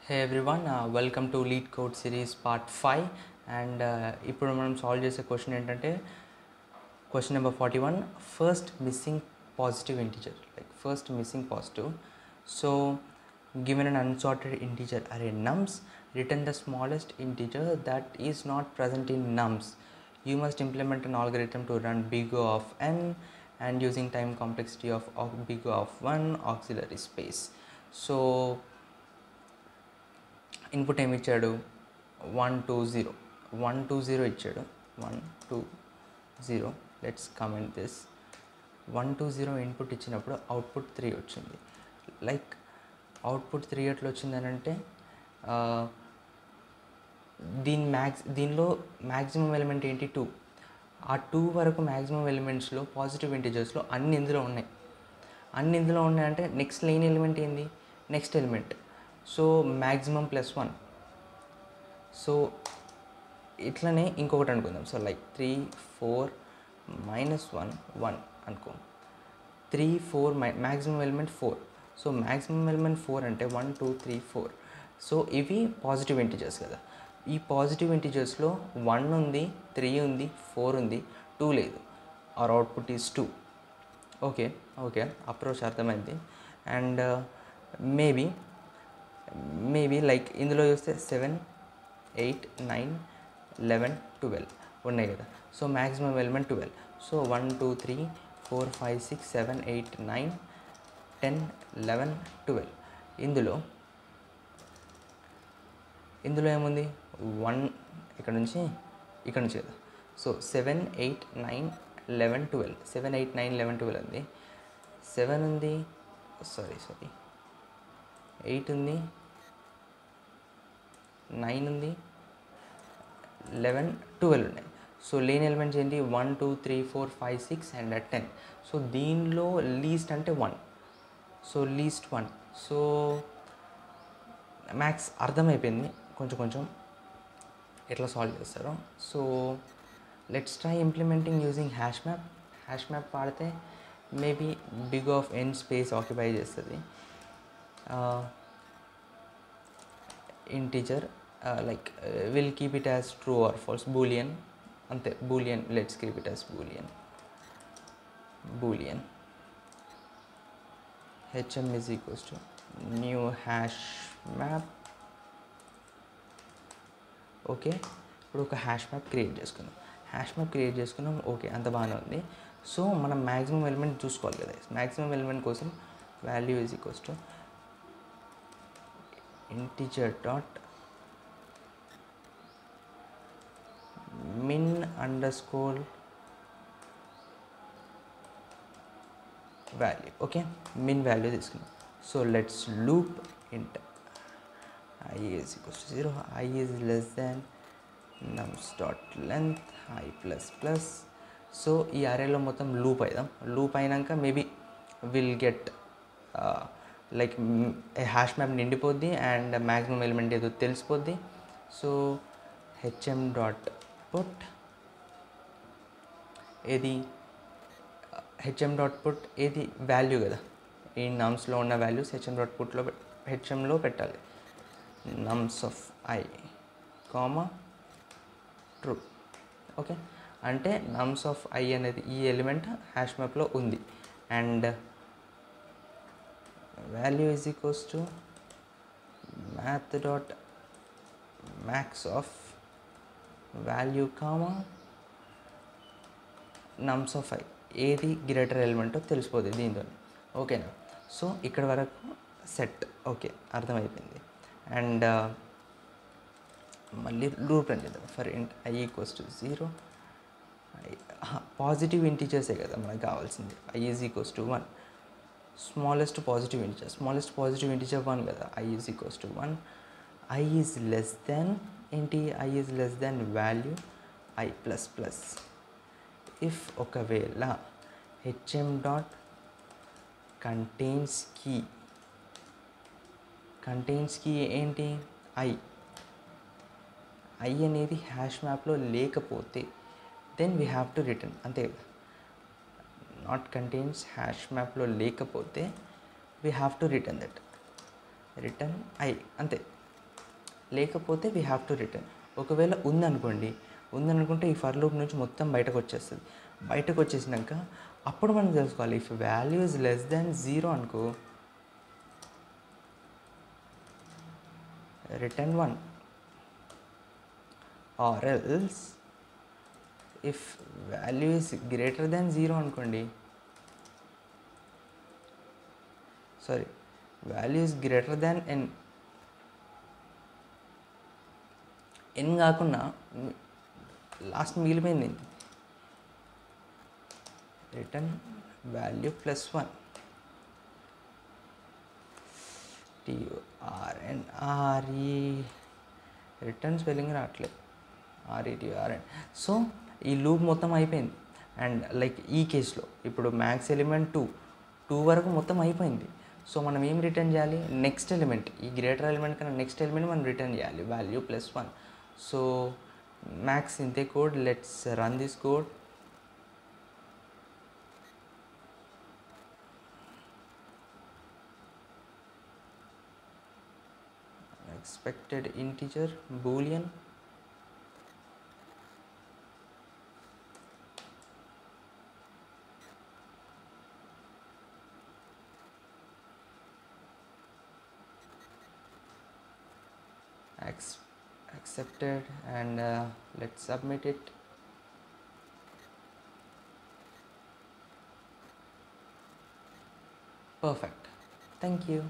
Hey everyone, welcome to Lead Code Series Part 5 and ఇప్పుడు మనం solve చేసే question ఏంటంటే question number 41 first missing positive integer first missing positive. So given an unsorted integer array nums, return the smallest integer that is not present in nums. You must implement an algorithm to run big O of n and using time complexity of big O of 1 auxiliary space. So input ఏమి ఇచ్చాడు 120 ఇచ్చాడు 120. Let's comment this 120 input ఇచ్చినప్పుడు output 3 వచ్చింది. Like output 3 ఎట్లా వచ్చిందని అంటే దీనిలో maximum element ఏంటి 2. ఆ 2 వరకు మ్యాక్సిమం ఎలిమెంట్స్లో పాజిటివ్ ఇంటిజర్స్లో అన్ని ఇందులో ఉన్నాయంటే నెక్స్ట్ లేని ఎలిమెంట్ ఏంది next element. So maximum +1. So ఇట్లనే ఇంకొకటి అనుకుందాం. సో లైక్ 3 4 -1 1 అనుకో. 3 4 maximum element 4. So maximum element 4 అంటే 1 2 3 4. సో ఇవి పాజిటివ్ ఇంటిజర్స్ కదా. ఈ పాజిటివ్ ఇంటిజర్స్లో 1 ఉంది 3 ఉంది 4 ఉంది 2 లేదు. Are output is 2. Okay approach అర్థమైంది. అండ్ మేబీ లైక్ ఇందులో చూస్తే 7 8 9 11 12 ఉన్నాయి కదా. So maximum element 12. సో 1 2 3 4 5 6 7 8 9 10 11 12. ఇందులో ఏముంది 1 ఇక్కడ నుంచి కదా. సో 7 8 9 11 12 7 8 9 11 12 ఉంది. 7 ఉంది సారీ 8 ఉంది 9 ఉంది 11 12 ఉన్నాయి. సో లేని ఎలిమెంట్స్ ఏంటి 1 2 3 4 5 6 అండ్ 10. సో దీనిలో లీస్ట్ అంటే 1. So least 1. సో మ్యాథ్స్ అర్థమైపోయింది కొంచెం ఎట్లా సాల్వ్ చేస్తారో. So let's try implementing using hash map వాడితే maybe big of N space occupy చేస్తుంది. Integer like we'll keep it as true or false, boolean ante boolean. Let's keep it as boolean hm is equals to new hash map. Okay ఇప్పుడు ఒక hash map create చేసుకున్నాం. Okay అంత బాగానే ఉంది. So మనం maximum element చూసుకోవాలి కదా. Maximum element కోసం value is equals to integer dot min underscore value. Okay min value తీసుకున్నాం. So let's loop int I is equals to 0, I is less than nums dot length I plus plus. So ఈ అరేలో మొత్తం loop అయినాక maybe will get like hash map నిండిపోద్ది and maximum element ఏదో తెలిసిపోద్ది. So hm dot put ఏది value కదా. ఈ నమ్స్లో ఉన్న వాల్యూస్ హెచ్ఎంలో పెట్టాలి. Nums of I true. Okay అంటే నమ్స్ ఆఫ్ ఐ అనేది ఈ ఎలిమెంట్ హ్యాష్ మ్యాప్లో ఉంది. And value is equals to math dot max of value nums of I ఏది గ్రేటర్ ఎలిమెంటో తెలిసిపోతుంది దీంతో. ఓకేనా. సో ఇక్కడ వరకు సెట్. ఓకే అర్థమైపోయింది. అండ్ మళ్ళీ లూప్ రన్ చేద్దాం. For int I equals to 0. Positive ఇంటీజర్సే కదా మనకు కావాల్సింది. I is equals to 1. Smallest positive integer 1 కదా. I is equals to 1. I is less than ఏంటి I is less than value I plus plus. If ఒకవేళ HM dot contains key ఏంటి i అనేది hash మ్యాప్లో లేకపోతే then we have to return. అంతే కదా. Not contains hash మ్యాప్లో లేకపోతే we have to return that. Return i అంతే. లేకపోతే వీ హ్యావ్ టు రిటర్న్. ఒకవేళ ఉందనుకుంటే ఈ ఫర్ లూప్ నుంచి మొత్తం బయటకు వచ్చేస్తుంది. బయటకు వచ్చేసినాక అప్పుడు మనం తెలుసుకోవాలి, if value is less than 0 అనుకో return 1, or else if value is greater than 0 అనుకోండి, sorry value is greater than N కాకుండా లాస్ట్ మిగిలిపోయింది return value plus 1 TURNRE return spelling రావట్లేదు RETURN. సో ఈ లూప్ మొత్తం అయిపోయింది. అండ్ లైక్ ఈ కేసులో ఇప్పుడు మ్యాక్స్ ఎలిమెంట్ 2 వరకు మొత్తం అయిపోయింది. సో మనం ఏం రిటర్న్ చేయాలి, నెక్స్ట్ ఎలిమెంట్, ఈ గ్రేటర్ ఎలిమెంట్ కన్నా నెక్స్ట్ ఎలిమెంట్ మనం రిటర్న్ చేయాలి వాల్యూ ప్లస్ 1. సో మ్యాక్స్ ఇంతే code. Let's run this code. Expected integer boolean accepted, and let's submit it. Perfect. Thank you.